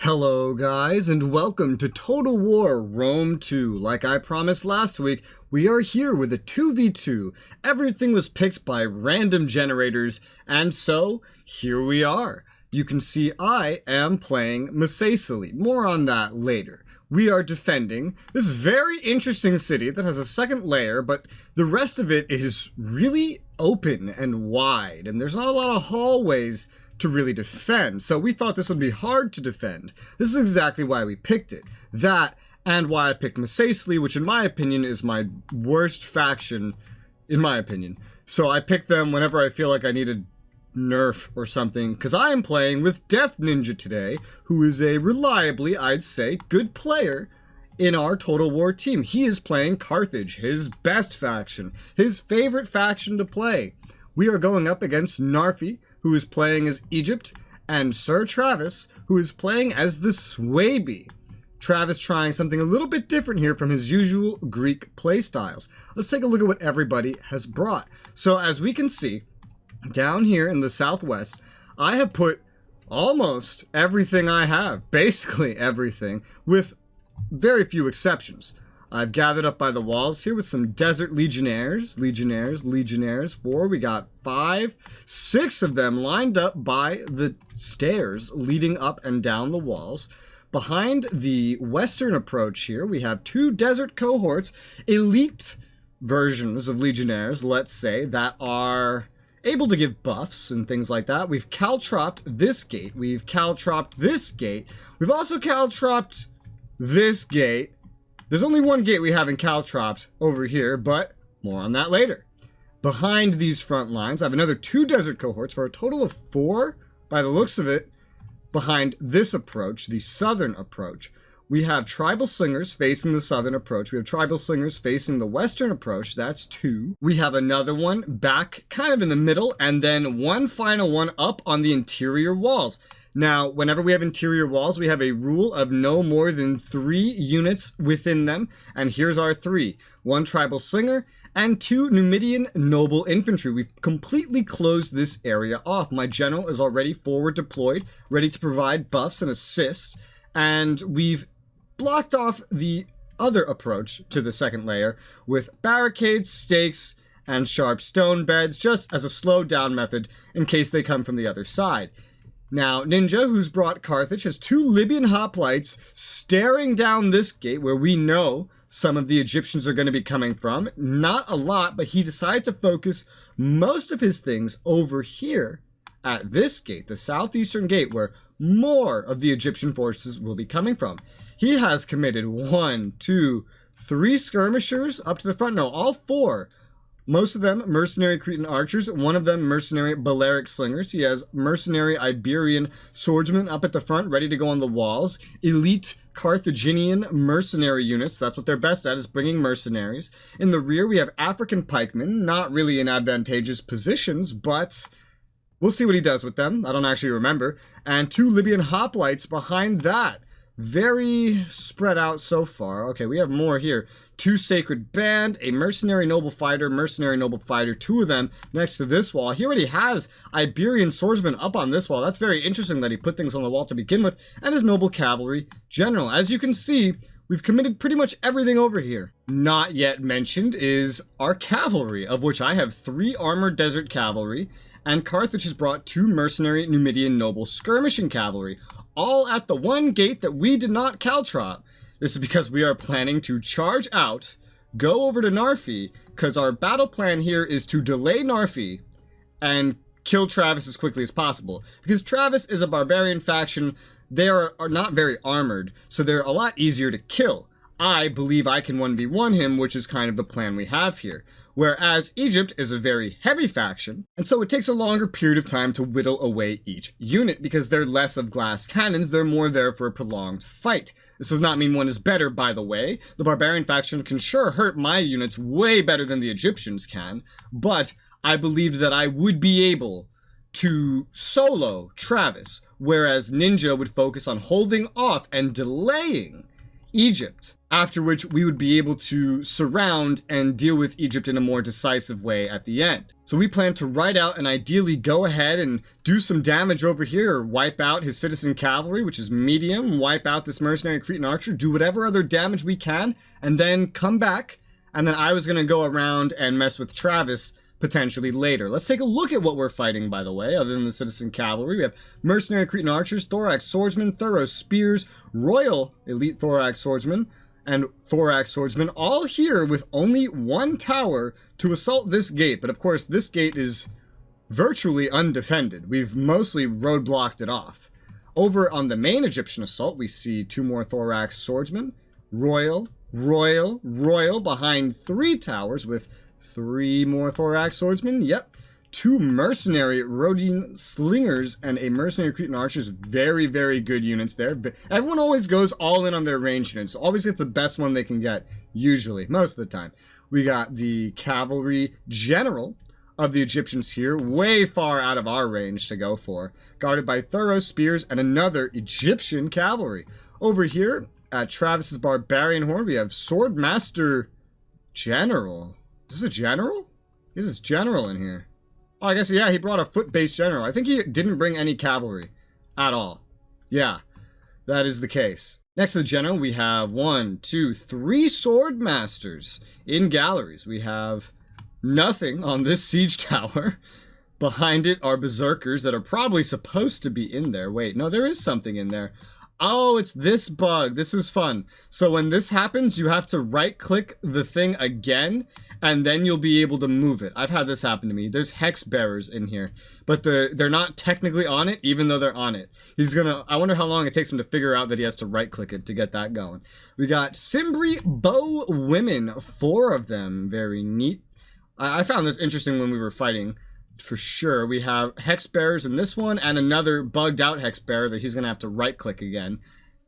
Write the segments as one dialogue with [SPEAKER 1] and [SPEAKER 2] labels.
[SPEAKER 1] Hello guys, and welcome to Total War Rome 2. Like I promised last week, we are here with a 2v2. Everything was picked by random generators, and so here we are. You can see I am playing Massaicily. More on that later. We are defending this very interesting city that has a second layer, but the rest of it is really open and wide, and there's not a lot of hallways to really defend, so we thought this would be hard to defend. This is exactly why we picked it. That, and why I picked Massaicily, which in my opinion is my worst faction, in my opinion. So I picked them whenever I feel like I need a nerf or something, because I am playing with Deathninja today, who is a reliably, I'd say, good player in our Total War team. He is playing Carthage, his best faction, his favorite faction to play. We are going up against Narfi, who is playing as Egypt, and SirTravis, who is playing as the Swaby. Travis trying something a little bit different here from his usual Greek playstyles. Let's take a look at what everybody has brought. So as we can see, down here in the southwest, I have put almost everything I have, basically everything, with very few exceptions. I've gathered up by the walls here with some desert legionnaires, 4, we got 5, 6 of them lined up by the stairs leading up and down the walls. Behind the western approach here, we have 2 desert cohorts, elite versions of legionnaires, let's say, that are able to give buffs and things like that. We've caltropped this gate, we've caltropped this gate, we've also caltropped this gate. There's only one gate we haven't caltropped over here, but more on that later. Behind these front lines, I have another 2 desert cohorts for a total of 4, by the looks of it, behind this approach, the southern approach. We have tribal slingers facing the southern approach. We have tribal slingers facing the western approach. That's 2. We have another one back kind of in the middle, and then one final one up on the interior walls. Now, whenever we have interior walls, we have a rule of no more than 3 units within them. And here's our 3. 1 tribal slinger and 2 Numidian noble infantry. We've completely closed this area off. My general is already forward deployed, ready to provide buffs and assists. And we've blocked off the other approach to the second layer with barricades, stakes, and sharp stone beds, just as a slowed down method in case they come from the other side. Now, Ninja, who's brought Carthage, has 2 Libyan hoplites staring down this gate where we know some of the Egyptians are going to be coming from. Not a lot, but he decided to focus most of his things over here at this gate, the southeastern gate, where more of the Egyptian forces will be coming from. He has committed 1, 2, 3 skirmishers up to the front. No, all 4. Most of them mercenary Cretan archers, one of them mercenary Balearic slingers. He has mercenary Iberian swordsmen up at the front, ready to go on the walls. Elite Carthaginian mercenary units, that's what they're best at, is bringing mercenaries. In the rear, we have African pikemen, not really in advantageous positions, but we'll see what he does with them. I don't actually remember. And 2 Libyan hoplites behind that. Very spread out so far. Okay, we have more here. 2 Sacred Band, a Mercenary Noble Fighter, 2 of them next to this wall. He already has Iberian Swordsmen up on this wall. That's very interesting that he put things on the wall to begin with. And his Noble Cavalry General. As you can see, we've committed pretty much everything over here. Not yet mentioned is our cavalry, of which I have 3 Armored Desert Cavalry, and Carthage has brought 2 Mercenary Numidian Noble Skirmishing Cavalry, all at the one gate that we did not caltrop. This is because we are planning to charge out, go over to Narfi, because our battle plan here is to delay Narfi and kill Travis as quickly as possible. Because Travis is a barbarian faction, they are not very armored, so they're a lot easier to kill. I believe I can 1v1 him, which is kind of the plan we have here. Whereas Egypt is a very heavy faction, and so it takes a longer period of time to whittle away each unit because they're less of glass cannons, they're more there for a prolonged fight. This does not mean one is better, by the way. The barbarian faction can sure hurt my units way better than the Egyptians can, but I believed that I would be able to solo Travis, whereas Ninja would focus on holding off and delaying Egypt, after which we would be able to surround and deal with Egypt in a more decisive way at the end. So we plan to ride out and ideally go ahead and do some damage over here, wipe out his citizen cavalry, which is medium, wipe out this mercenary Cretan archer, do whatever other damage we can, and then come back. And then I was going to go around and mess with Travis potentially later. Let's take a look at what we're fighting, by the way, other than the citizen cavalry. We have mercenary Cretan archers, thorax swordsmen, thorough spears, royal elite thorax swordsmen, and thorax swordsmen, all here with only one tower to assault this gate. But of course, this gate is virtually undefended. We've mostly roadblocked it off. Over on the main Egyptian assault, we see 2 more thorax swordsmen, royal behind 3 towers with 3 more thorax swordsmen. Yep. 2 mercenary Rhodian slingers and a mercenary Cretan archers. Very, very good units there. But everyone always goes all in on their ranged units. Always get the best one they can get, usually, most of the time. We got the cavalry general of the Egyptians here, way far out of our range to go for, guarded by thorough spears and another Egyptian cavalry. Over here at Travis's barbarian horde, we have swordmaster general. Is this a general? This is general in here. Oh, I guess, yeah, he brought a foot-based general. I think he didn't bring any cavalry at all. Yeah, that is the case. Next to the general, we have 1, 2, 3 sword masters in galleries. We have nothing on this siege tower. Behind it are berserkers that are probably supposed to be in there. Wait, no, there is something in there. Oh, it's this bug. This is fun. So when this happens, you have to right-click the thing again, and then you'll be able to move it. I've had this happen to me. There's hex bearers in here, but they're not technically on it, even though they're on it. I wonder how long it takes him to figure out that he has to right-click it to get that going. We got Cimbri bow women, 4 of them. Very neat. I found this interesting when we were fighting. For sure. We have hex bearers in this one and another bugged out hex bearer that he's going to have to right click again.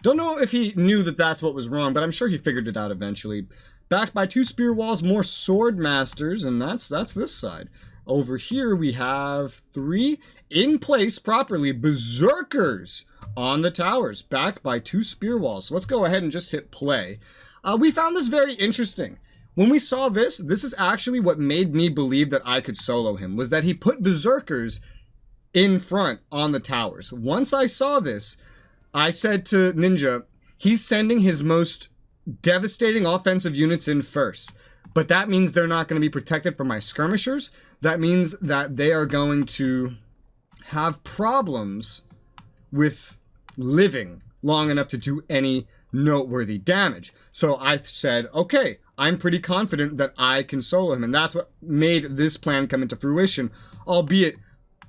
[SPEAKER 1] Don't know if he knew that that's what was wrong, but I'm sure he figured it out eventually. Backed by 2 spear walls, more sword masters, and that's this side. Over here we have 3 in place properly berserkers on the towers, backed by 2 spear walls. So let's go ahead and just hit play. We found this very interesting. When we saw this is actually what made me believe that I could solo him, was that he put berserkers in front on the towers. Once I saw this, I said to Ninja, he's sending his most devastating offensive units in first. But that means they're not going to be protected from my skirmishers. That means that they are going to have problems with living long enough to do any noteworthy damage. So I said, okay, I'm pretty confident that I can solo him, and that's what made this plan come into fruition, albeit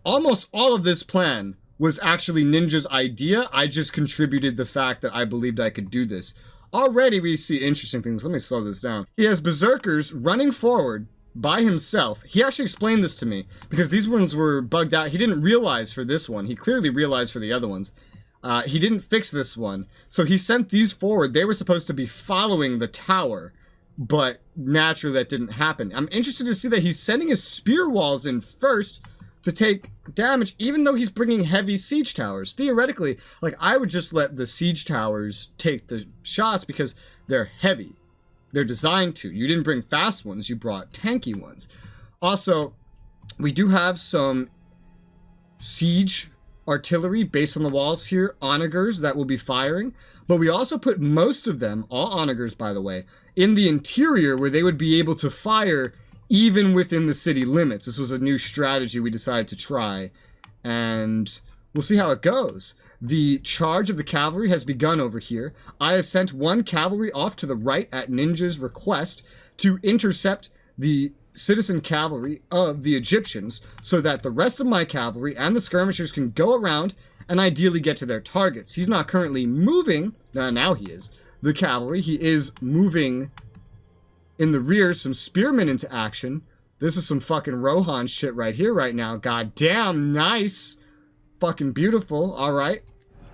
[SPEAKER 1] almost all of this plan was actually Ninja's idea. I just contributed the fact that I believed I could do this. Already we see interesting things. Let me slow this down. He has berserkers running forward by himself. He actually explained this to me, because these ones were bugged out. He didn't realize for this one. He clearly realized for the other ones. He didn't fix this one. So he sent these forward. They were supposed to be following the tower, but naturally that didn't happen. I'm interested to see that he's sending his spear walls in first to take damage, even though he's bringing heavy siege towers. Theoretically, like, I would just let the siege towers take the shots because they're heavy. They're designed to. You didn't bring fast ones, you brought tanky ones. Also, we do have some siege artillery based on the walls here, onagers that will be firing, but we also put most of them, all onagers by the way, in the interior where they would be able to fire even within the city limits. This was a new strategy we decided to try, and we'll see how it goes. The charge of the cavalry has begun over here. I have sent 1 cavalry off to the right at Ninja's request to intercept the citizen cavalry of the Egyptians so that the rest of my cavalry and the skirmishers can go around and ideally get to their targets. He's not currently moving. Now he is. The cavalry. He is moving in the rear. Some spearmen into action. This is some fucking Rohan shit right here right now. God damn, nice. Fucking beautiful. All right.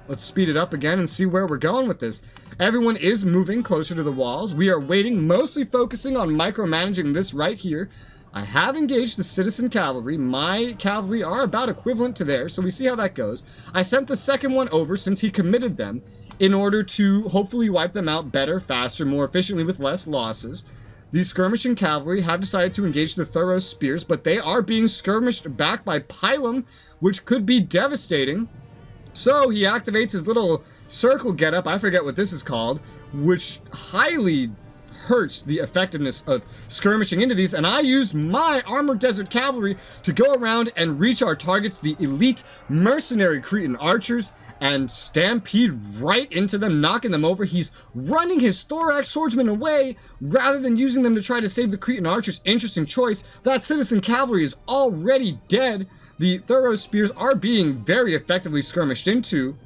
[SPEAKER 1] Let's speed it up again and see where we're going with this. Everyone is moving closer to the walls. We are waiting, mostly focusing on micromanaging this right here. I have engaged the citizen cavalry. My cavalry are about equivalent to theirs, so we see how that goes. I sent the second one over since he committed them. in order to hopefully wipe them out better, faster, more efficiently with less losses. These skirmishing cavalry have decided to engage the Thorough Spears, but they are being skirmished back by Pylum, which could be devastating. So he activates his little circle getup, I forget what this is called, which highly hurts the effectiveness of skirmishing into these, and I used my Armored Desert Cavalry to go around and reach our targets, the elite mercenary Cretan archers, and stampede right into them, knocking them over. He's running his Thorax Swordsman away rather than using them to try to save the Cretan archers. Interesting choice. That citizen cavalry is already dead. The Thorough Spears are being very effectively skirmished into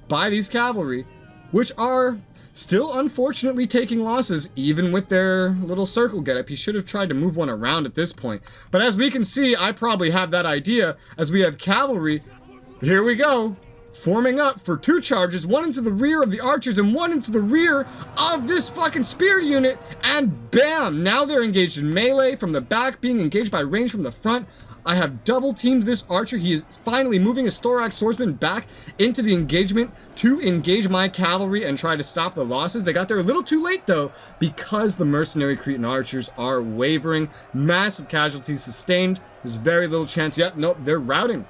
[SPEAKER 1] by these cavalry, which are still unfortunately taking losses even with their little circle getup. He should have tried to move one around at this point. But as we can see, I probably have that idea as we have cavalry. Here we go. Forming up for 2 charges, one into the rear of the archers and one into the rear of this fucking spear unit, and bam! Now they're engaged in melee from the back, being engaged by range from the front. I have double teamed this archer. He is finally moving his Thorax Swordsman back into the engagement to engage my cavalry and try to stop the losses. They got there a little too late though, because the mercenary Cretan archers are wavering. Massive casualties sustained. There's very little chance yet. Nope, they're routing.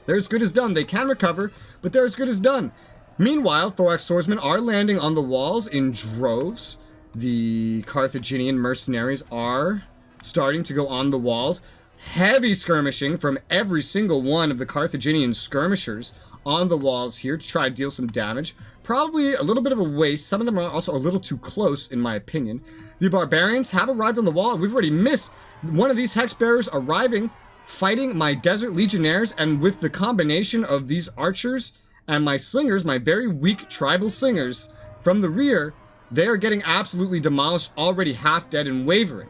[SPEAKER 1] They're as good as done. They can recover, but they're as good as done. Meanwhile, Thorax Swordsmen are landing on the walls in droves. The Carthaginian mercenaries are starting to go on the walls. Heavy skirmishing from every single one of the Carthaginian skirmishers on the walls here to try to deal some damage. Probably a little bit of a waste. Some of them are also a little too close, in my opinion. The barbarians have arrived on the wall. We've already missed one of these hex bearers arriving, fighting my desert legionnaires, and with the combination of these archers and my slingers, my very weak tribal slingers from the rear, they are getting absolutely demolished, already half dead and wavering.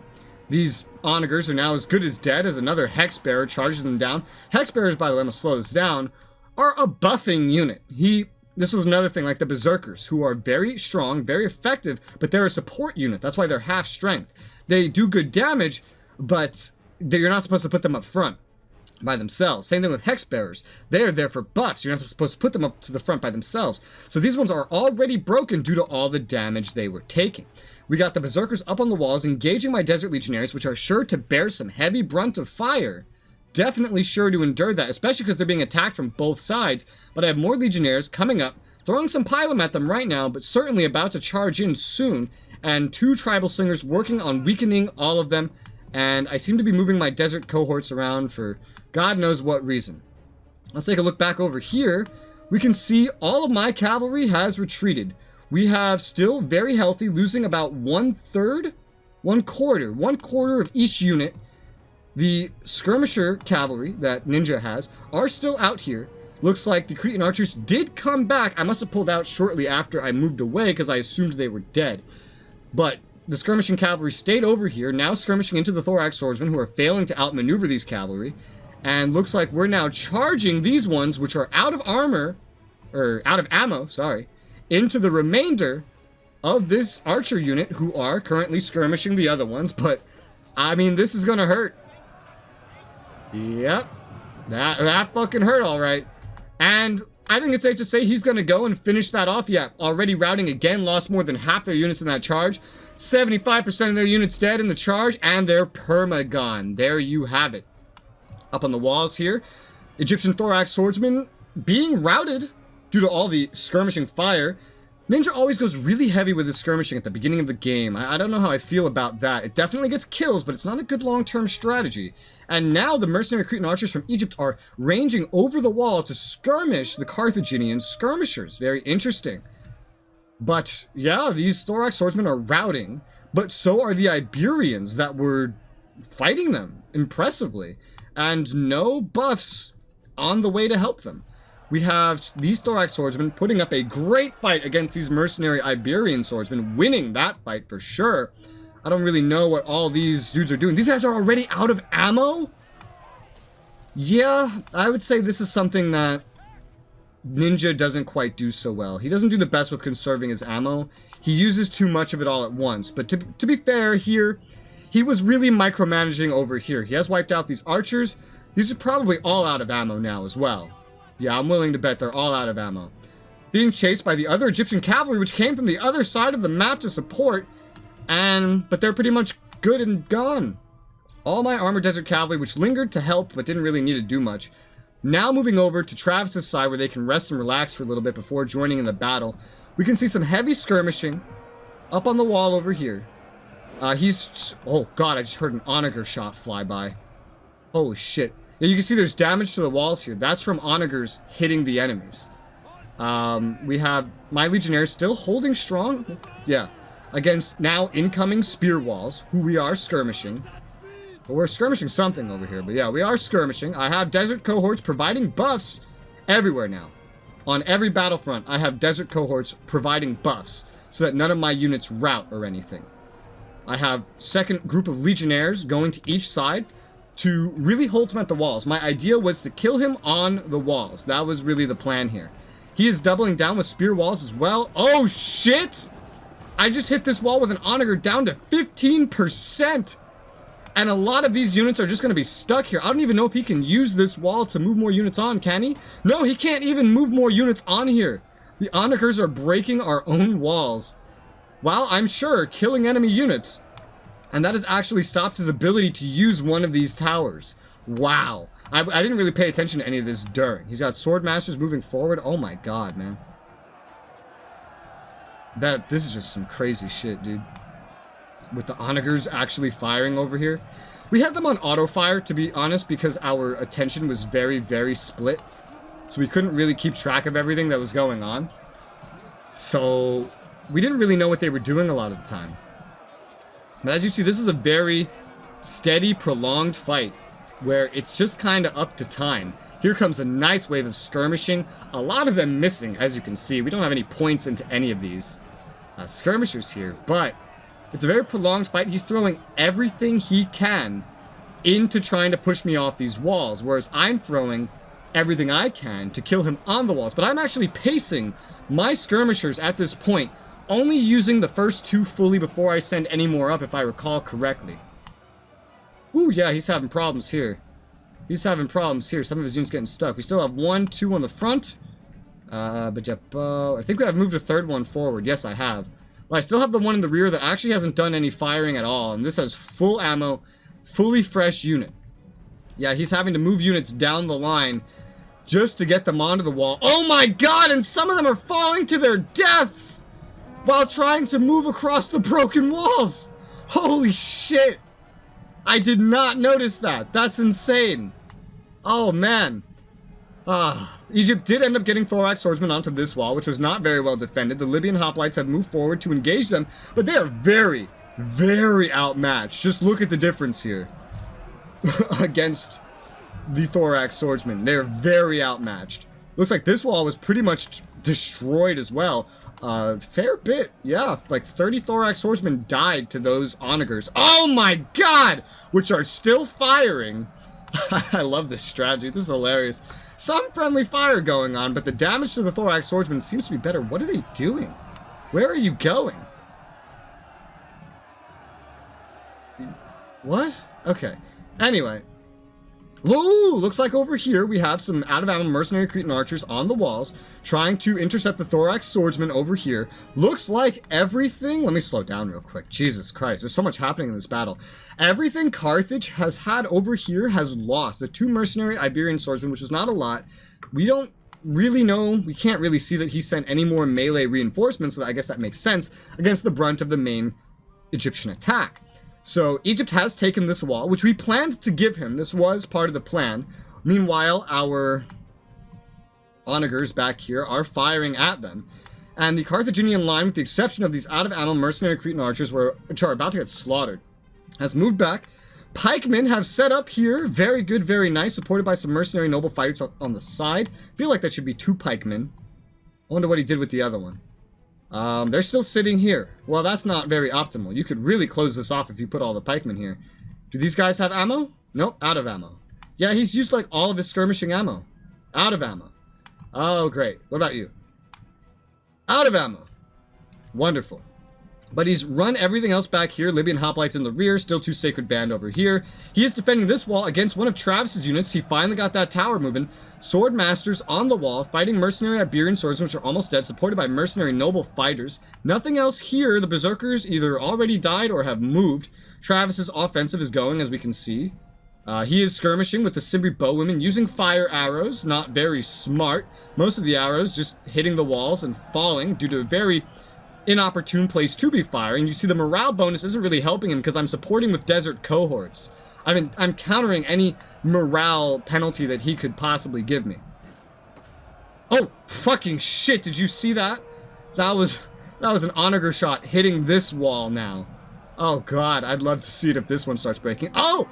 [SPEAKER 1] These onagers are now as good as dead as another hex bearer charges them down. Hex bearers, by the way, I'm gonna slow this down, are a buffing unit. This was another thing, like the berserkers, who are very strong, very effective, but they're a support unit. That's why they're half strength. They do good damage, but you're not supposed to put them up front by themselves. Same thing with hex bearers. They're there for buffs. You're not supposed to put them up to the front by themselves. So these ones are already broken due to all the damage they were taking. We got the berserkers up on the walls, engaging my desert legionnaires, which are sure to bear some heavy brunt of fire. Definitely sure to endure that, especially because they're being attacked from both sides. But I have more legionnaires coming up, throwing some pylum at them right now, but certainly about to charge in soon. And 2 tribal slingers working on weakening all of them. And I seem to be moving my desert cohorts around for God knows what reason. Let's take a look back over here. We can see all of my cavalry has retreated. We have still very healthy, losing about 1/3, 1/4 of each unit. The skirmisher cavalry that Ninja has are still out here. Looks like the Cretan archers did come back. I must have pulled out shortly after I moved away because I assumed they were dead. But the skirmishing cavalry stayed over here, now skirmishing into the Thorax Swordsmen, who are failing to outmaneuver these cavalry. And looks like we're now charging these ones, which are out of armor, or out of ammo, sorry, into the remainder of this archer unit, who are currently skirmishing the other ones. But, I mean, this is gonna hurt. Yep. That fucking hurt, alright. And I think it's safe to say he's gonna go and finish that off. Yeah, already routing again, lost more than half their units in that charge. 75% of their units dead in the charge, and they're perma-gone. There you have it. Up on the walls here, Egyptian Thorax Swordsmen being routed due to all the skirmishing fire. Ninja always goes really heavy with his skirmishing at the beginning of the game. I don't know how I feel about that. It definitely gets kills, but it's not a good long-term strategy. And now the mercenary Cretan archers from Egypt are ranging over the wall to skirmish the Carthaginian skirmishers. Very interesting. But yeah, these Thorax Swordsmen are routing, but so are the Iberians that were fighting them impressively. And no buffs on the way to help them. We have these Thorax Swordsmen putting up a great fight against these mercenary Iberian swordsmen, winning that fight for sure. I don't really know what all these dudes are doing. These guys are already out of ammo? Yeah, I would say this is something that Ninja doesn't quite do so well. He doesn't do the best with conserving his ammo. He uses too much of it all at once. But to be fair here, he was really micromanaging over here. He has wiped out these archers. These are probably all out of ammo now as well. Yeah, I'm willing to bet they're all out of ammo. being chased by the other Egyptian cavalry, which came from the other side of the map to support, but they're pretty much good and gone. All my armored desert cavalry, which lingered to help but didn't really need to do much, now moving over to Travis's side where they can rest and relax for a little bit before joining in the battle. We can see some heavy skirmishing up on the wall over here. Oh god, I just heard an onager shot fly by. Holy shit. Yeah, you can see there's damage to the walls here. That's from onagers hitting the enemies. We have my legionnaires still holding strong. Yeah, against now incoming spear walls, who we are skirmishing. But we're skirmishing something over here. But yeah, we are skirmishing. I have desert cohorts providing buffs everywhere now. On every battlefront, I have desert cohorts providing buffs so that none of my units rout or anything. I have second group of legionnaires going to each side to really hold him at the walls. My idea was to kill him on the walls. That was really the plan here. He is doubling down with spear walls as well. Oh shit! I just hit this wall with an onager down to 15%. And a lot of these units are just going to be stuck here. I don't even know if he can use this wall to move more units on, can he? No, he can't even move more units on here. The onagers are breaking our own walls. While I'm sure killing enemy units. And that has actually stopped his ability to use one of these towers. Wow. I didn't really pay attention to any of this during. He's got sword masters moving forward. Oh my god, man. This is just some crazy shit, dude. With the onagers actually firing over here. We had them on auto fire, to be honest, because our attention was very, very split. So we couldn't really keep track of everything that was going on. So we didn't really know what they were doing a lot of the time. But as you see, this is a very steady, prolonged fight where it's just kind of up to time. Here comes a nice wave of skirmishing. A lot of them missing, as you can see. We don't have any points into any of these skirmishers here, but it's a very prolonged fight. He's throwing everything he can into trying to push me off these walls, whereas I'm throwing everything I can to kill him on the walls. But I'm actually pacing my skirmishers at this point, only using the first two fully before I send any more up, if I recall correctly. Ooh, yeah, he's having problems here. He's having problems here. Some of his units getting stuck. We still have 1, 2 on the front. I think I've moved a third one forward. Yes, I have. But I still have the one in the rear that actually hasn't done any firing at all. And this has full ammo, fully fresh unit. Yeah, he's having to move units down the line just to get them onto the wall. Oh my god, and some of them are falling to their deaths while trying to move across the broken walls. Holy shit. I did not notice that. That's insane. Oh man. Egypt did end up getting thorax swordsmen onto this wall, which was not very well defended. The Libyan hoplites have moved forward to engage them, but they are very, very outmatched. Just look at the difference here against the thorax swordsmen. They're very outmatched. Looks like this wall was pretty much destroyed as well. Fair bit. Yeah, like 30 thorax swordsmen died to those onagers. Oh my god! Which are still firing. I love this strategy. This is hilarious. Some friendly fire going on, but the damage to the thorax swordsman seems to be better. What are they doing? Where are you going? What? Okay. Anyway. Ooh, looks like over here we have some out-of-ammo mercenary Cretan archers on the walls trying to intercept the thorax swordsman over here. Looks like everything... Let me slow down real quick. Jesus Christ, there's so much happening in this battle. Everything Carthage has had over here has lost. The 2 mercenary Iberian swordsmen, which is not a lot. We don't really know... We can't really see that he sent any more melee reinforcements, so I guess that makes sense, against the brunt of the main Egyptian attack. So Egypt has taken this wall, which we planned to give him. This was part of the plan. Meanwhile, our onagers back here are firing at them. And the Carthaginian line, with the exception of these out-of-ammo mercenary Cretan archers, which are about to get slaughtered, has moved back. Pikemen have set up here. Very good, very nice. Supported by some mercenary noble fighters on the side. Feel like that should be 2 pikemen. I wonder what he did with the other one. They're still sitting here. Well, that's not very optimal. You could really close this off if you put all the pikemen here. Do these guys have ammo? Nope, out of ammo. Yeah, he's used like all of his skirmishing ammo. Out of ammo. Oh, great. What about you? Out of ammo. Wonderful. But he's run everything else back here. Libyan Hoplites in the rear, still 2 Sacred Band over here. He is defending this wall against one of Travis's units. He finally got that tower moving. Sword Masters on the wall, fighting Mercenary Iberian Swordsmen, which are almost dead, supported by Mercenary Noble Fighters. Nothing else here. The Berserkers either already died or have moved. Travis's offensive is going, as we can see. He is skirmishing with the Cimbri Bowwomen, using fire arrows. Not very smart. Most of the arrows just hitting the walls and falling due to a very inopportune place to be firing. You see the morale bonus isn't really helping him because I'm supporting with desert cohorts. I'm countering any morale penalty that he could possibly give me. Oh, fucking shit, did you see that? That was an onager shot hitting this wall now. Oh god, I'd love to see it if this one starts breaking. Oh!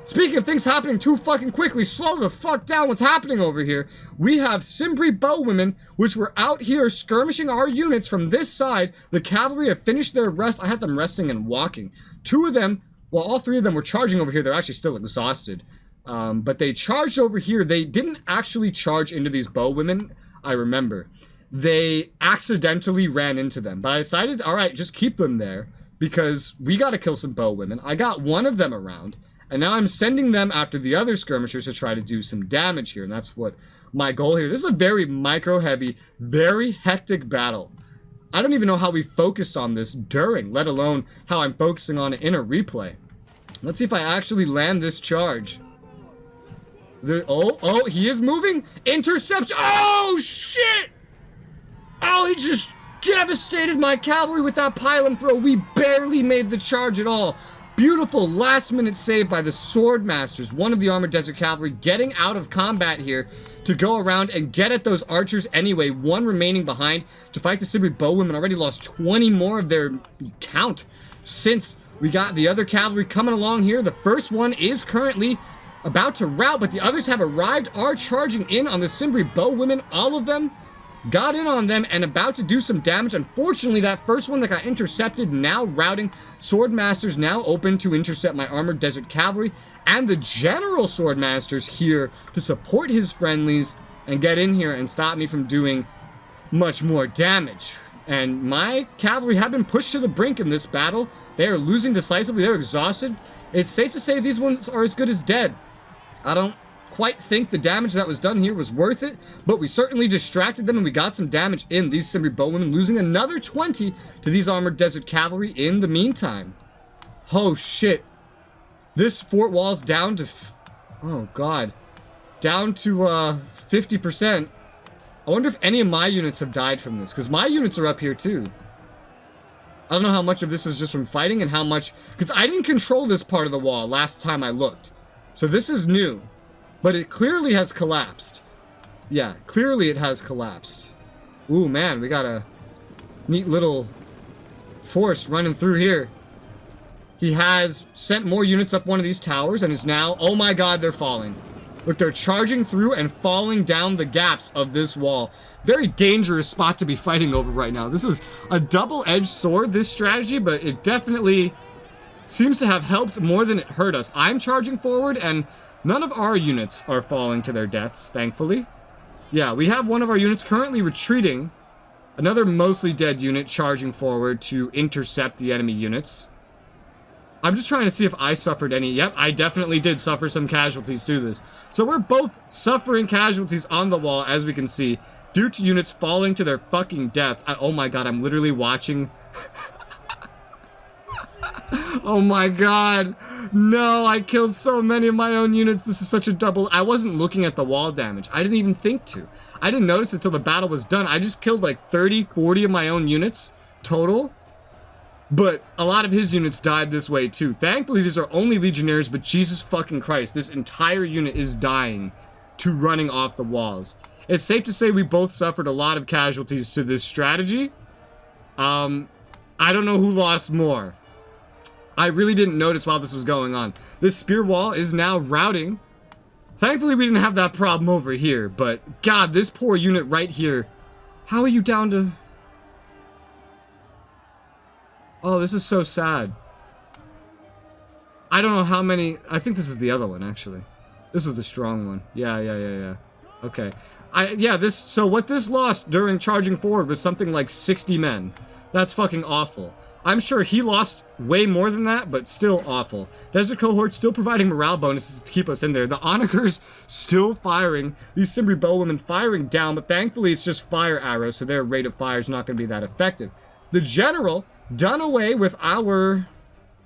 [SPEAKER 1] Speaking of things happening too fucking quickly, slow the fuck down what's happening over here. We have Cimbri Bowwomen, which were out here skirmishing our units from this side. The cavalry have finished their rest. I had them resting and walking. 2 of them, well, all 3 of them were charging over here. They're actually still exhausted. But they charged over here. They didn't actually charge into these Bowwomen, I remember. They accidentally ran into them. But I decided, alright, just keep them there, because we gotta kill some Bowwomen. I got 1 of them around. And now I'm sending them after the other skirmishers to try to do some damage here. And that's what my goal here. This is a very micro-heavy, very hectic battle. I don't even know how we focused on this during, let alone how I'm focusing on it in a replay. Let's see if I actually land this charge. Oh, he is moving. Interception. Oh, shit! Oh, he just devastated my cavalry with that pylon throw. We barely made the charge at all. Beautiful last-minute save by the Sword Masters, one of the Armored Desert Cavalry, getting out of combat here to go around and get at those archers anyway. 1 remaining behind to fight the Cimbri Bowwomen. Already lost 20 more of their count since we got the other cavalry coming along here. The first one is currently about to rout, but the others have arrived, are charging in on the Cimbri Bowwomen. All of them got in on them and about to do some damage. Unfortunately, that first one that got intercepted now routing. Sword Masters now open to intercept my Armored Desert Cavalry, and the General Sword Masters here to support his friendlies and get in here and stop me from doing much more damage. And my cavalry have been pushed to the brink in this battle. They are losing decisively. They're exhausted. It's safe to say these ones are as good as dead. I don't quite think the damage that was done here was worth it, but we certainly distracted them and we got some damage in. These Cimbri Bowwomen losing another 20 to these Armored Desert Cavalry in the meantime. Oh shit. This fort wall's down to, oh god, down to 50%. I wonder if any of my units have died from this, because my units are up here too. I don't know how much of this is just from fighting and how much, because I didn't control this part of the wall last time I looked. So this is new. But it clearly has collapsed. Yeah, clearly it has collapsed. Ooh, man, we got a neat little force running through here. He has sent more units up one of these towers and is now... Oh my god, they're falling. Look, they're charging through and falling down the gaps of this wall. Very dangerous spot to be fighting over right now. This is a double-edged sword, this strategy, but it definitely seems to have helped more than it hurt us. I'm charging forward and... none of our units are falling to their deaths, thankfully. Yeah, we have one of our units currently retreating. Another mostly dead unit charging forward to intercept the enemy units. I'm just trying to see if I suffered any. Yep, I definitely did suffer some casualties through this. So we're both suffering casualties on the wall, as we can see, due to units falling to their fucking deaths. Oh my god, I'm literally watching... Oh my god. No, I killed so many of my own units. This is such a double... I wasn't looking at the wall damage. I didn't even think to. I didn't notice it till the battle was done. I just killed like 30, 40 of my own units total. But a lot of his units died this way too. Thankfully, these are only Legionnaires, but Jesus fucking Christ, this entire unit is dying to running off the walls. It's safe to say we both suffered a lot of casualties to this strategy. I don't know who lost more. I really didn't notice while this was going on. This spear wall is now routing. Thankfully, we didn't have that problem over here, but god, this poor unit right here. How are you down to... Oh, this is so sad. I don't know how many... I think this is the other one, actually. This is the strong one. Yeah. Okay. So what this lost during charging forward was something like 60 men. That's fucking awful. I'm sure he lost way more than that, but still awful. Desert Cohort still providing morale bonuses to keep us in there. The Onagers still firing. These Simbri Bowwomen firing down, but thankfully it's just fire arrows, so their rate of fire is not going to be that effective. The General done away with our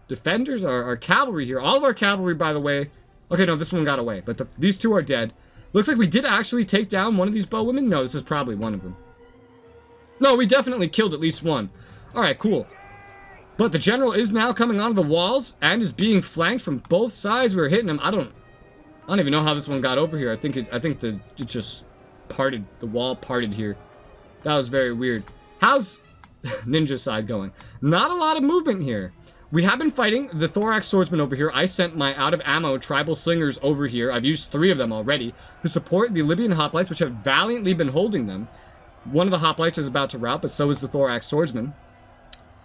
[SPEAKER 1] defenders, our cavalry here. All of our cavalry, by the way. Okay, no, this one got away, but these two are dead. Looks like we did actually take down one of these Bowwomen. No, this is probably one of them. No, we definitely killed at least one. All right, cool. But the General is now coming onto the walls and is being flanked from both sides. We're hitting him. I don't even know how this one got over here. I think it just parted. The wall parted here. That was very weird. How's Ninja side going? Not a lot of movement here. We have been fighting the Thorax Swordsman over here. I sent my out of ammo tribal slingers over here. I've used 3 of them already to support the Libyan hoplites, which have valiantly been holding them. One of the hoplites is about to rout, but so is the Thorax Swordsman.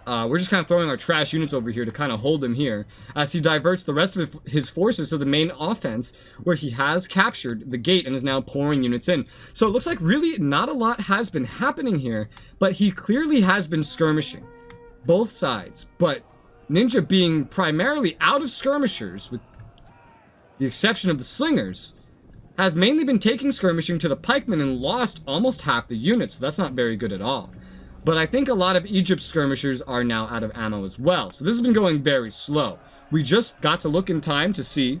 [SPEAKER 1] We're just kind of throwing our trash units over here to kind of hold him here as he diverts the rest of his forces to the main offense where he has captured the gate and is now pouring units in. So it looks like really not a lot has been happening here, but he clearly has been skirmishing both sides. But Ninja being primarily out of skirmishers, with the exception of the slingers, has mainly been taking skirmishing to the pikemen and lost almost half the units. So that's not very good at all. But I think a lot of Egypt's skirmishers are now out of ammo as well. So this has been going very slow. We just got to look in time to see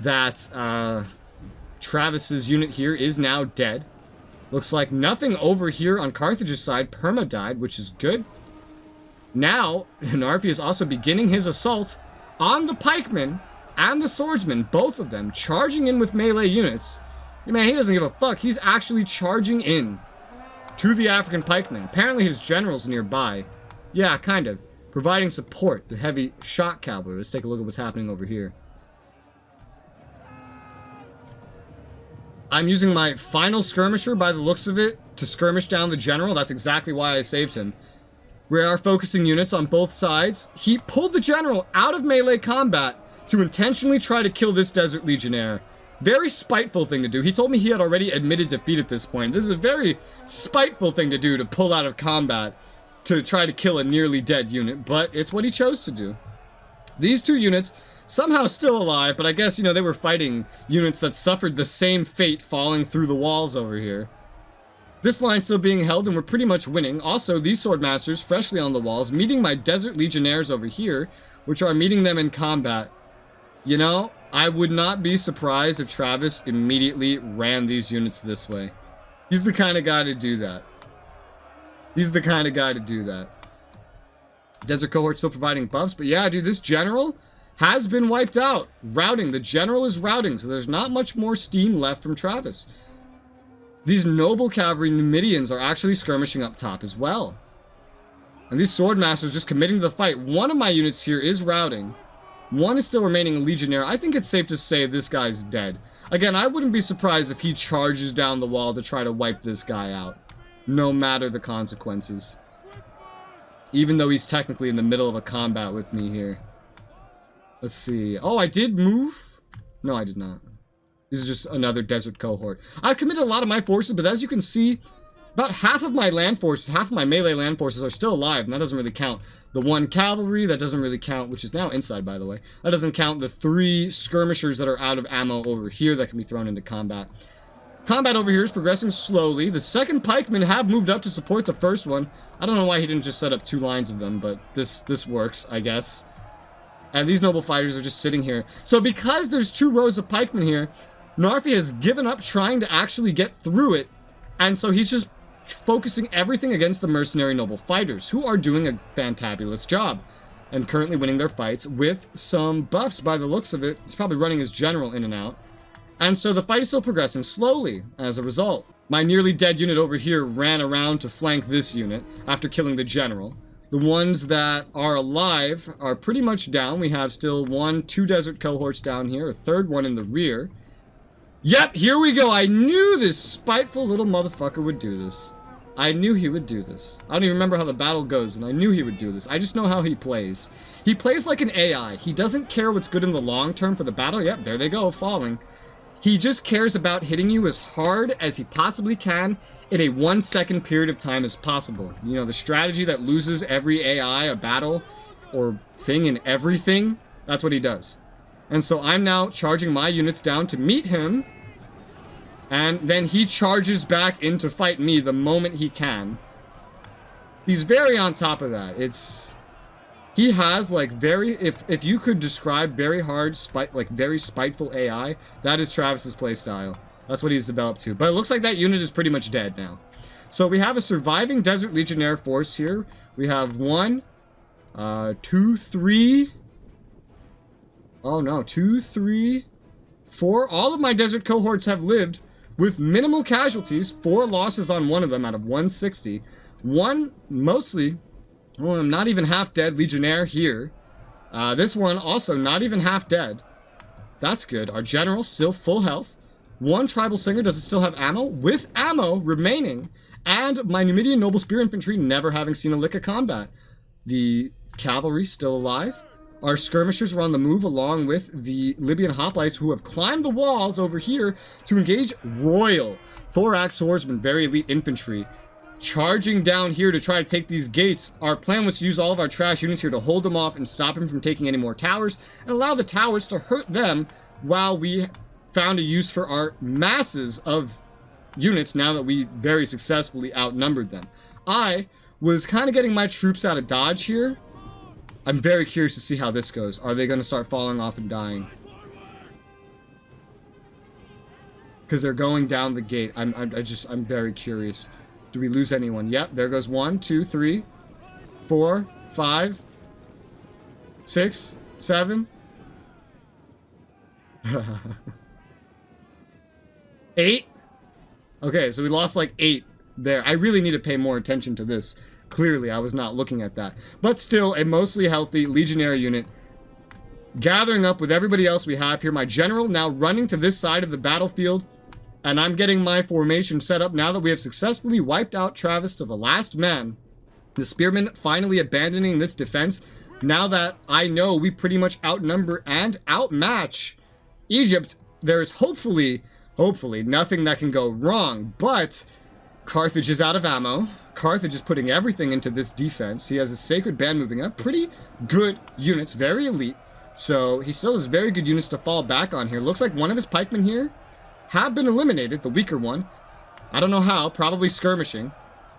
[SPEAKER 1] that Travis's unit here is now dead. Looks like nothing over here on Carthage's side. Perma died, which is good. Now, Narfi is also beginning his assault on the pikemen and the swordsmen, both of them charging in with melee units. Man, he doesn't give a fuck. He's actually charging in to the African pikemen. Apparently his general's nearby. Yeah, kind of. Providing support, the heavy shot cavalry. Let's take a look at what's happening over here. I'm using my final skirmisher, by the looks of it, to skirmish down the general. That's exactly why I saved him. We are focusing units on both sides. He pulled the general out of melee combat to intentionally try to kill this Desert Legionnaire. Very spiteful thing to do. He told me he had already admitted defeat at this point. This is a very spiteful thing to do, to pull out of combat to try to kill a nearly dead unit, but it's what he chose to do. These two units somehow still alive, but I guess, you know, they were fighting units that suffered the same fate falling through the walls over here. This line's still being held and we're pretty much winning. Also, these Swordmasters freshly on the walls, meeting my Desert Legionnaires over here, which are meeting them in combat. You know, I would not be surprised if Travis immediately ran these units this way. He's the kind of guy to do that. He's the kind of guy to do that. Desert Cohort still providing buffs, but yeah, dude, this general has been wiped out. Routing. The general is routing, so there's not much more steam left from Travis. These noble cavalry Numidians are actually skirmishing up top as well. And these Swordmasters just committing to the fight. One of my units here is routing. One is still remaining a Legionnaire. I think it's safe to say this guy's dead. Again, I wouldn't be surprised if he charges down the wall to try to wipe this guy out. No matter the consequences. Even though he's technically in the middle of a combat with me here. Let's see. Oh, I did move? No, I did not. This is just another Desert Cohort. I've committed a lot of my forces, but as you can see, about half of my land forces, half of my melee land forces are still alive, and that doesn't really count the one cavalry, that doesn't really count, which is now inside, by the way. That doesn't count the 3 skirmishers that are out of ammo over here that can be thrown into combat. Combat over here is progressing slowly. The second pikemen have moved up to support the first one. I don't know why he didn't just set up 2 lines of them, but this works, I guess. And these noble fighters are just sitting here. So because there's 2 rows of pikemen here, Narfi has given up trying to actually get through it, and so he's just focusing everything against the mercenary noble fighters, who are doing a fantabulous job, and currently winning their fights with some buffs by the looks of it. He's probably running his general in and out. And so the fight is still progressing slowly as a result. My nearly dead unit over here ran around to flank this unit after killing the general. The ones that are alive are pretty much down. We have still 2 Desert Cohorts down here, a 3rd one in the rear. Yep, here we go. I knew this spiteful little motherfucker would do this. I knew he would do this. I don't even remember how the battle goes, and I knew he would do this. I just know how he plays. He plays like an AI. He doesn't care what's good in the long term for the battle. Yep, there they go, falling. He just cares about hitting you as hard as he possibly can in a 1 second period of time as possible. You know, the strategy that loses every AI a battle or thing in everything, that's what he does. And so I'm now charging my units down to meet him, and then he charges back in to fight me the moment he can. He's very on top of that. He has like if you could describe very hard, very spiteful AI, that is Travis's playstyle. That's what he's developed to. But it looks like that unit is pretty much dead now. So we have a surviving Desert Legionnaire force here. We have 1, 2, 3. Oh no, 2, 3, 4. All of my desert cohorts have lived with minimal casualties. 4 losses on one of them out of 160. One mostly, well, I'm not even half dead Legionnaire here. This one also not even half dead. That's good. Our general still full health. 1 tribal singer, does it still have ammo? With ammo remaining. And my Numidian noble spear infantry never having seen a lick of combat. The cavalry still alive. Our skirmishers are on the move along with the Libyan hoplites who have climbed the walls over here to engage Royal Thorax Swordsman, very elite infantry, charging down here to try to take these gates. Our plan was to use all of our trash units here to hold them off and stop him from taking any more towers and allow the towers to hurt them while we found a use for our masses of units now that we very successfully outnumbered them. I was kind of getting my troops out of dodge here. I'm very curious to see how this goes. Are they going to start falling off and dying? Because they're going down the gate. I'm very curious. Do we lose anyone? Yep, there goes 1, 2, 3, 4, 5, 6, 7. 8. Okay, so we lost like 8 there. I really need to pay more attention to this. Clearly, I was not looking at that. But still, a mostly healthy Legionnaire unit. Gathering up with everybody else we have here. My general now running to this side of the battlefield. And I'm getting my formation set up now that we have successfully wiped out Travis to the last man. The spearmen finally abandoning this defense. Now that I know we pretty much outnumber and outmatch Egypt, there's hopefully nothing that can go wrong. But Carthage is out of ammo. Carthage is putting everything into this defense. He has a Sacred Band moving up. Pretty good units, very elite. So he still has very good units to fall back on here. Looks like one of his pikemen here have been eliminated, the weaker one. I don't know how, probably skirmishing.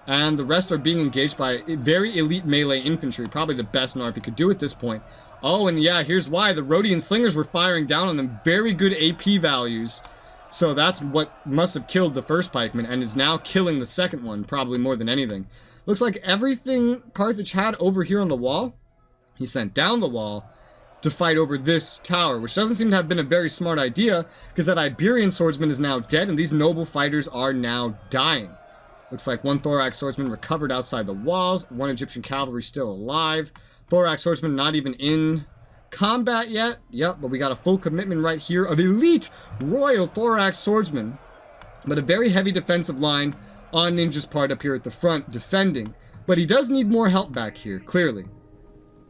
[SPEAKER 1] And the rest are being engaged by very elite melee infantry. Probably the best Narfi could do at this point. Oh, and yeah, here's why. The Rhodian slingers were firing down on them. Very good AP values. So that's what must have killed the first pikeman and is now killing the second one, probably more than anything. Looks like everything Carthage had over here on the wall, he sent down the wall to fight over this tower, which doesn't seem to have been a very smart idea, because that Iberian swordsman is now dead and these noble fighters are now dying. Looks like 1 Thorax swordsman recovered outside the walls, 1 Egyptian cavalry still alive. Thorax swordsman not even in combat yet. Yep, but we got a full commitment right here of elite Royal Thorax swordsman. But a very heavy defensive line on Ninja's part up here at the front defending. But he does need more help back here, clearly.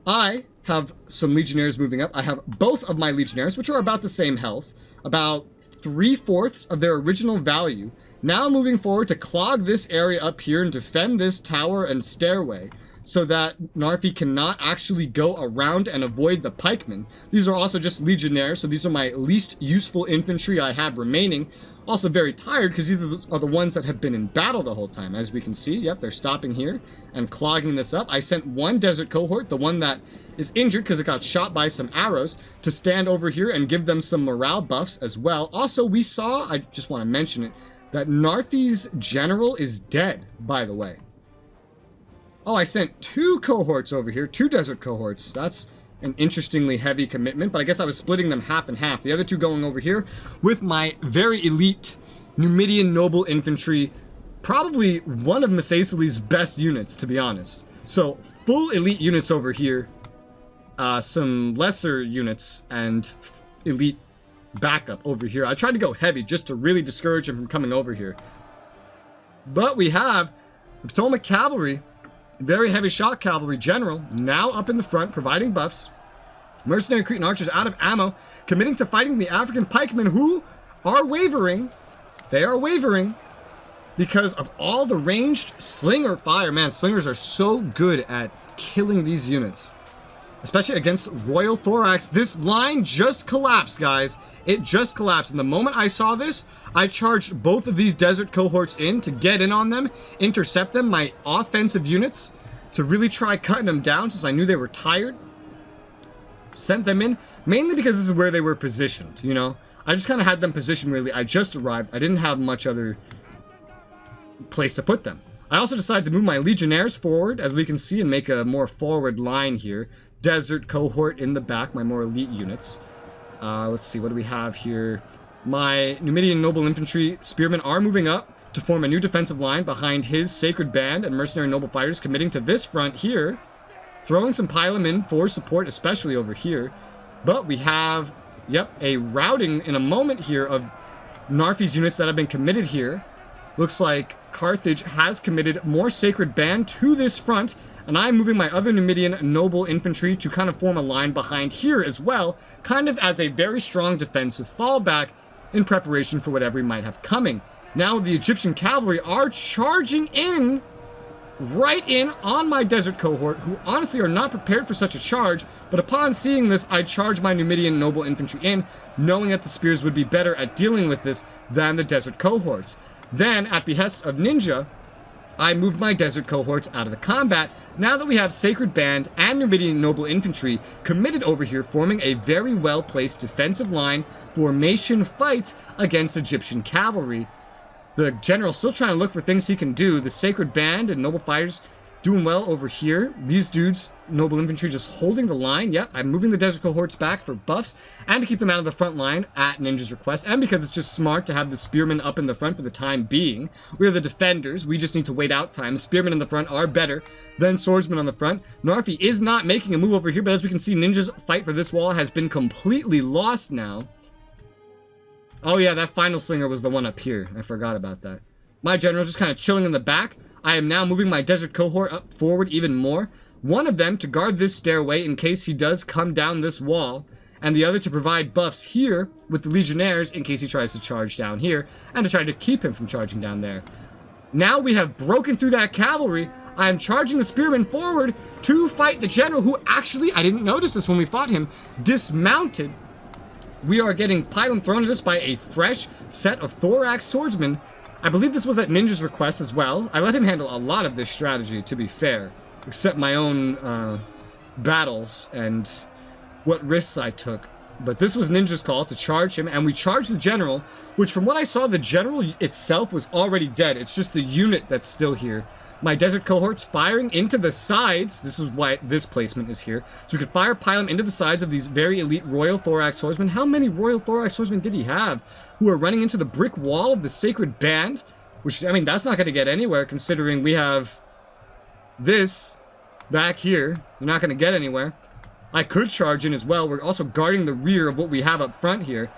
[SPEAKER 1] I have some Legionnaires moving up. I have both of my Legionnaires, which are about the same health, about 3/4 of their original value, now moving forward to clog this area up here and defend this tower and stairway, so that Narfi cannot actually go around and avoid the pikemen. These are also just Legionnaires, so these are my least useful infantry I have remaining. Also very tired, because these are the ones that have been in battle the whole time. As we can see, yep, they're stopping here and clogging this up. I sent 1 desert cohort, the one that is injured because it got shot by some arrows, to stand over here and give them some morale buffs as well. Also, we saw, I just want to mention it, that Narfi's general is dead, by the way. Oh, I sent 2 cohorts over here, 2 desert cohorts. That's an interestingly heavy commitment, but I guess I was splitting them half and half. The other 2 going over here with my very elite Numidian noble infantry, probably one of Masacili's best units, to be honest. So, full elite units over here, some lesser units, and elite backup over here. I tried to go heavy just to really discourage him from coming over here. But we have the Potomac Cavalry, very heavy shot cavalry general, now up in the front, providing buffs. Mercenary Cretan archers out of ammo, committing to fighting the African pikemen, who are wavering. They are wavering because of all the ranged slinger fire. Man, slingers are so good at killing these units, especially against Royal Thorax. This line just collapsed, guys. It just collapsed. And the moment I saw this, I charged both of these desert cohorts in to get in on them, intercept them, my offensive units, to really try cutting them down since I knew they were tired. Sent them in, mainly because this is where they were positioned, you know? I just kind of had them positioned really. I just arrived. I didn't have much other place to put them. I also decided to move my Legionnaires forward, as we can see, and make a more forward line here. Desert cohort in the back, my more elite units. Let's see, what do we have here? My Numidian Noble Infantry Spearmen are moving up to form a new defensive line behind his Sacred Band and Mercenary Noble Fighters, committing to this front here. Throwing some pylum in for support, especially over here. But we have, yep, a routing in a moment here of Narfi's units that have been committed here. Looks like Carthage has committed more Sacred Band to this front, and I'm moving my other Numidian Noble Infantry to kind of form a line behind here as well, kind of as a very strong defensive fallback in preparation for whatever we might have coming. Now the Egyptian cavalry are charging in, right in on my desert cohort, who honestly are not prepared for such a charge, but upon seeing this, I charge my Numidian Noble Infantry in, knowing that the spears would be better at dealing with this than the desert cohorts. Then, at behest of Ninja, I moved my desert cohorts out of the combat, now that we have Sacred Band and Numidian Noble Infantry committed over here, forming a very well-placed defensive line formation fight against Egyptian cavalry. The general still trying to look for things he can do. The Sacred Band and Noble Fighters doing well over here. These dudes, Noble Infantry, just holding the line. Yep, I'm moving the desert cohorts back for buffs and to keep them out of the front line at Ninja's request, and because it's just smart to have the Spearmen up in the front for the time being. We are the defenders. We just need to wait out time. Spearmen in the front are better than Swordsmen on the front. Narfi is not making a move over here, but as we can see, Ninja's fight for this wall has been completely lost now. Oh yeah, that final slinger was the one up here. I forgot about that. My general just kind of chilling in the back. I am now moving my desert cohort up forward even more. One of them to guard this stairway in case he does come down this wall, and the other to provide buffs here with the Legionnaires in case he tries to charge down here, and to try to keep him from charging down there. Now we have broken through that cavalry. I am charging the Spearmen forward to fight the general, who actually, I didn't notice this when we fought him, dismounted. We are getting pylon thrown at us by a fresh set of Thorax swordsmen. I believe this was at Ninja's request as well. I let him handle a lot of this strategy, to be fair, except my own battles and what risks I took. But this was Ninja's call to charge him, and we charged the general, which from what I saw, the general itself was already dead. It's just the unit that's still here. My desert cohorts firing into the sides. This is why this placement is here. So we could fire pylon into the sides of these very elite Royal Thorax Swordsmen. How many Royal Thorax Swordsmen did he have who are running into the brick wall of the Sacred Band? Which, I mean, that's not going to get anywhere considering we have this back here. You're not going to get anywhere. I could charge in as well. We're also guarding the rear of what we have up front here.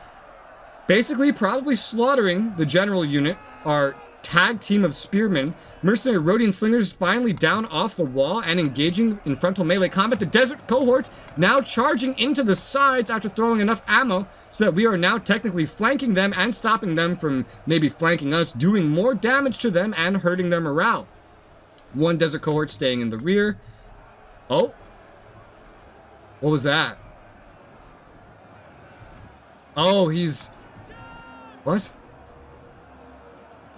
[SPEAKER 1] Basically, probably slaughtering the general unit, our tag team of spearmen. Mercenary Rhodian Slingers finally down off the wall and engaging in frontal melee combat. The desert cohorts now charging into the sides after throwing enough ammo so that we are now technically flanking them and stopping them from maybe flanking us, doing more damage to them and hurting their morale. One desert cohort staying in the rear. Oh. What was that? Oh, he's... What?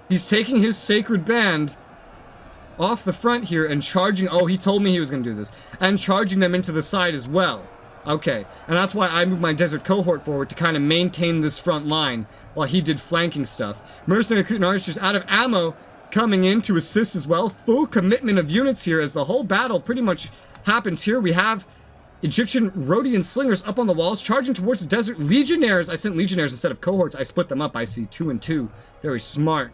[SPEAKER 1] He's taking his Sacred Band off the front here and charging... Oh, he told me he was going to do this. And charging them into the side as well. Okay. And that's why I moved my desert cohort forward to kind of maintain this front line while he did flanking stuff. Mercenary Kutanars just out of ammo coming in to assist as well. Full commitment of units here as the whole battle pretty much happens here. We have Egyptian Rhodian Slingers up on the walls charging towards the desert. Legionnaires. I sent Legionnaires instead of cohorts. I split them up. I see 2 and 2. Very smart.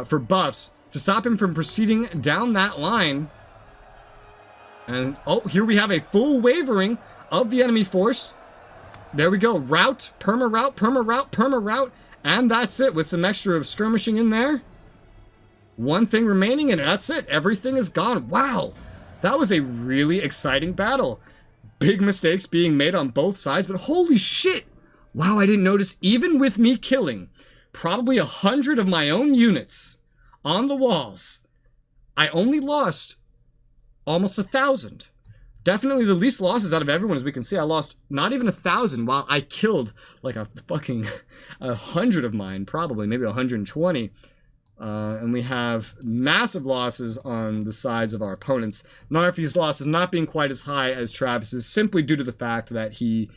[SPEAKER 1] For buffs to stop him from proceeding down that line. And oh, here we have a full wavering of the enemy force. There we go. Rout, perma-rout, perma-rout, perma-rout. And that's it with some extra skirmishing in there. One thing remaining and that's it. Everything is gone. Wow. That was a really exciting battle. Big mistakes being made on both sides, but holy shit. Wow, I didn't notice, even with me killing probably 100 of my own units on the walls, I only lost almost 1,000. Definitely the least losses out of everyone. As we can see, I lost not even 1,000 while I killed like a fucking 100 of mine, probably, maybe 120. And we have massive losses on the sides of our opponents. Narfi's losses not being quite as high as Travis's, simply due to the fact that he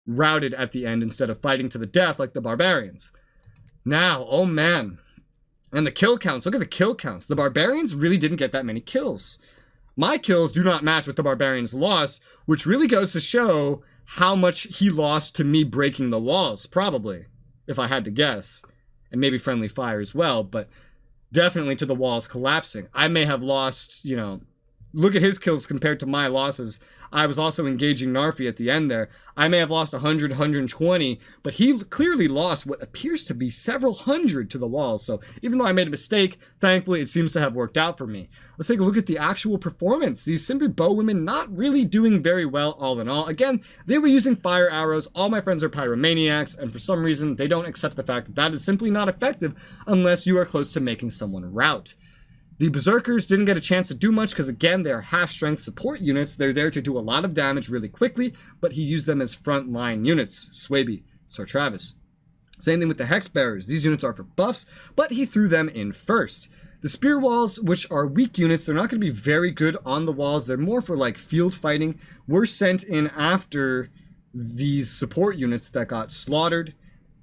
[SPEAKER 1] routed at the end instead of fighting to the death like the barbarians. Now, oh man. And the kill counts. Look at the kill counts. The barbarians really didn't get that many kills. My kills do not match with the barbarian's loss, which really goes to show how much he lost to me breaking the walls, probably, if I had to guess. And maybe friendly fire as well, but definitely to the walls collapsing. I may have lost, you know, look at his kills compared to my losses. I was also engaging Narfi at the end there. I may have lost 100, 120, but he clearly lost what appears to be several hundred to the walls. So even though I made a mistake, thankfully it seems to have worked out for me. Let's take a look at the actual performance. These Simbi bow women not really doing very well all in all. Again, they were using fire arrows. All my friends are pyromaniacs, and for some reason they don't accept the fact that that is simply not effective unless you are close to making someone rout. The Berserkers didn't get a chance to do much because, again, they are half-strength support units. They're there to do a lot of damage really quickly, but he used them as front-line units. Swaby, SirTravis. Same thing with the Hex Bearers. These units are for buffs, but he threw them in first. The Spear Walls, which are weak units, they're not going to be very good on the walls. They're more for, like, field fighting. Were sent in after these support units that got slaughtered.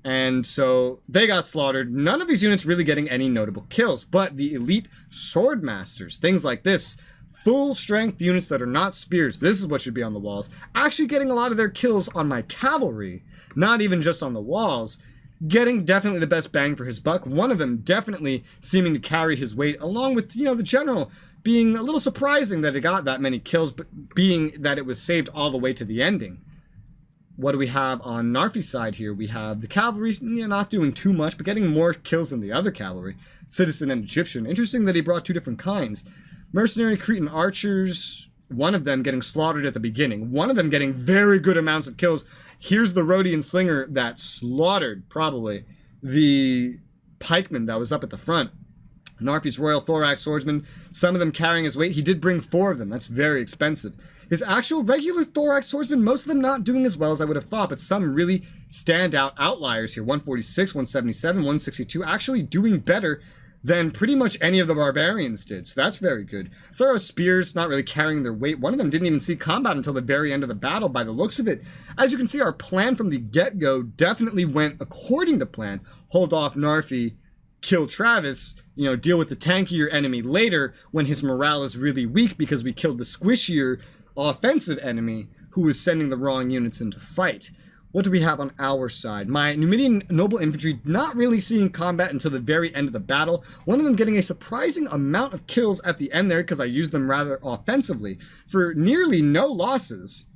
[SPEAKER 1] And so they got slaughtered. None of these units really getting any notable kills, but the elite sword masters, things like this, full strength units that are not spears, this is what should be on the walls, actually getting a lot of their kills on my cavalry, not even just on the walls, getting definitely the best bang for his buck. One of them definitely seeming to carry his weight, along with, you know, the general being a little surprising that it got that many kills, but being that it was saved all the way to the ending. What do we have on Narfi's side here? We have the cavalry, not doing too much, but getting more kills than the other cavalry. Citizen and Egyptian. Interesting that he brought two different kinds. Mercenary, Cretan archers, one of them getting slaughtered at the beginning. One of them getting very good amounts of kills. Here's the Rhodian slinger that slaughtered, probably, the pikeman that was up at the front. Narfi's Royal Thorax Swordsman, some of them carrying his weight. He did bring 4 of them. That's very expensive. His actual regular Thorax Swordsman, most of them not doing as well as I would have thought, but some really stand out outliers here. 146, 177, 162, actually doing better than pretty much any of the barbarians did, so that's very good. Thorough Spears, not really carrying their weight. One of them didn't even see combat until the very end of the battle by the looks of it. As you can see, our plan from the get-go definitely went according to plan. Hold off Narfi, kill Travis, you know, deal with the tankier enemy later when his morale is really weak because we killed the squishier offensive enemy who was sending the wrong units into fight. What do we have on our side? My Numidian Noble Infantry not really seeing combat until the very end of the battle. One of them getting a surprising amount of kills at the end there because I used them rather offensively for nearly no losses.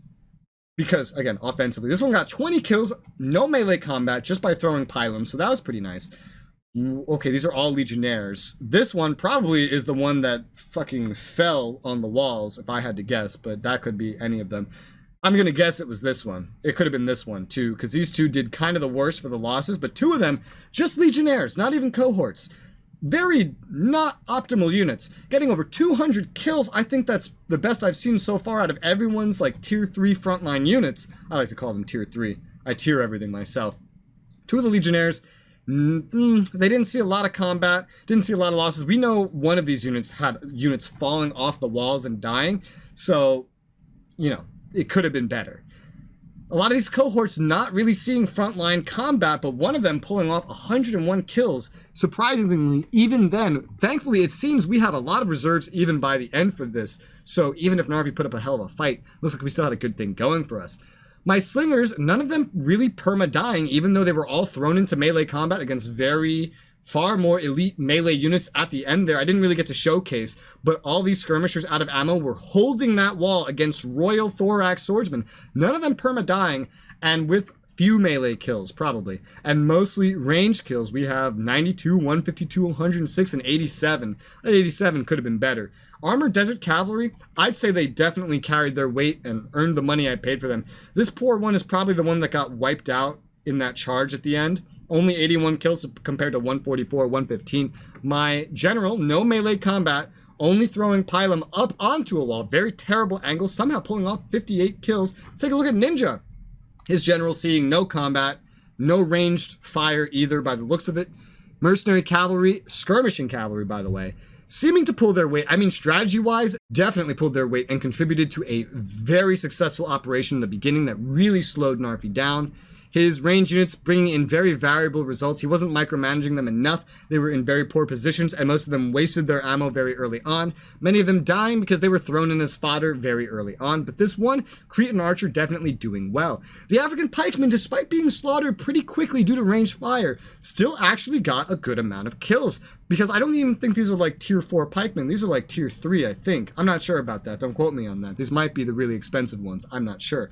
[SPEAKER 1] Because, again, offensively. This one got 20 kills, no melee combat, just by throwing pylons, so that was pretty nice. Okay, these are all Legionnaires. This one probably is the one that fucking fell on the walls, if I had to guess, but that could be any of them. I'm gonna guess it was this one. It could have been this one, too, because these two did kind of the worst for the losses, but 2 of them, just Legionnaires, not even cohorts. Very not optimal units. Getting over 200 kills, I think that's the best I've seen so far out of everyone's, like, tier 3 frontline units. I like to call them tier 3. I tier everything myself. 2 of the Legionnaires, they didn't see a lot of combat, didn't see a lot of losses. We know one of these units had units falling off the walls and dying, so, you know, it could have been better. A lot of these cohorts not really seeing frontline combat, but one of them pulling off 101 kills. Surprisingly, even then, thankfully, it seems we had a lot of reserves even by the end for this. So even if Narfi put up a hell of a fight, looks like we still had a good thing going for us. My slingers, none of them really perma-dying, even though they were all thrown into melee combat against far more elite melee units at the end there. I didn't really get to showcase, but all these skirmishers out of ammo were holding that wall against Royal Thorax Swordsmen. None of them perma-dying, and with few melee kills, probably. And mostly ranged kills. We have 92, 152, 106, and 87. That 87 could have been better. Armored Desert Cavalry, I'd say they definitely carried their weight and earned the money I paid for them. This poor one is probably the one that got wiped out in that charge at the end. Only 81 kills compared to 144, 115. My general, no melee combat, only throwing Pylum up onto a wall. Very terrible angle, somehow pulling off 58 kills. Let's take a look at Ninja. His general seeing no combat, no ranged fire either by the looks of it. Mercenary cavalry, skirmishing cavalry by the way, seeming to pull their weight. I mean, strategy-wise, definitely pulled their weight and contributed to a very successful operation in the beginning that really slowed Narfi down. His range units bringing in very variable results. He wasn't micromanaging them enough. They were in very poor positions, and most of them wasted their ammo very early on. Many of them dying because they were thrown in as fodder very early on. But this one, Cretan Archer definitely doing well. The African Pikeman, despite being slaughtered pretty quickly due to ranged fire, still actually got a good amount of kills. Because I don't even think these are like tier 4 pikemen. These are like tier 3, I think. I'm not sure about that. Don't quote me on that. These might be the really expensive ones. I'm not sure.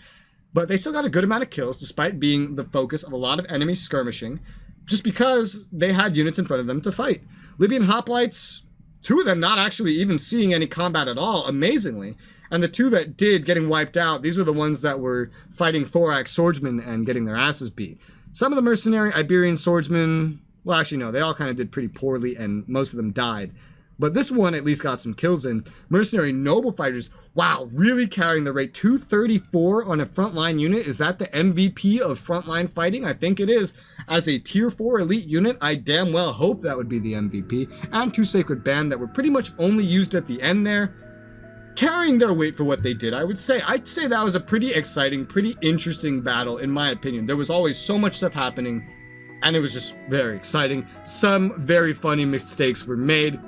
[SPEAKER 1] But they still got a good amount of kills despite being the focus of a lot of enemy skirmishing, just because they had units in front of them to fight. Libyan hoplites, 2 of them not actually even seeing any combat at all, amazingly. And the 2 that did getting wiped out, these were the ones that were fighting thorax swordsmen and getting their asses beat. Some of the mercenary Iberian swordsmen, well actually no, they all kind of did pretty poorly and most of them died. But this one at least got some kills in. Mercenary noble fighters, wow, really carrying the rate. 234 on a frontline unit. Is that the MVP of frontline fighting? I think it is. As a tier 4 elite unit, I damn well hope that would be the MVP. And 2 Sacred Band that were pretty much only used at the end there. Carrying their weight for what they did, I would say. I'd say that was a pretty exciting, pretty interesting battle, in my opinion. There was always so much stuff happening, and it was just very exciting. Some very funny mistakes were made.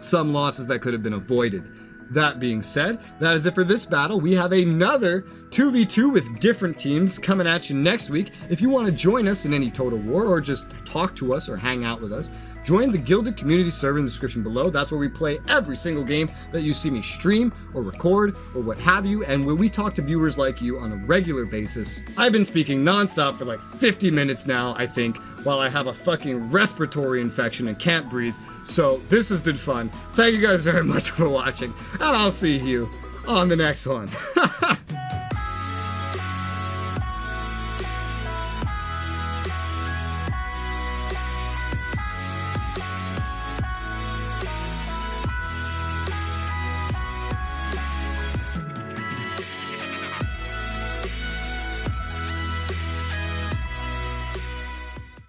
[SPEAKER 1] Some losses that could have been avoided. That being said, that is it for this battle. We have another 2v2 with different teams coming at you next week. If you want to join us in any Total War or just talk to us or hang out with us, join the Gilded community server in the description below. That's where we play every single game that you see me stream or record or what have you, and where we talk to viewers like you on a regular basis. I've been speaking nonstop for like 50 minutes now, I think, while I have a fucking respiratory infection and can't breathe. So this has been fun. Thank you guys very much for watching, and I'll see you on the next one.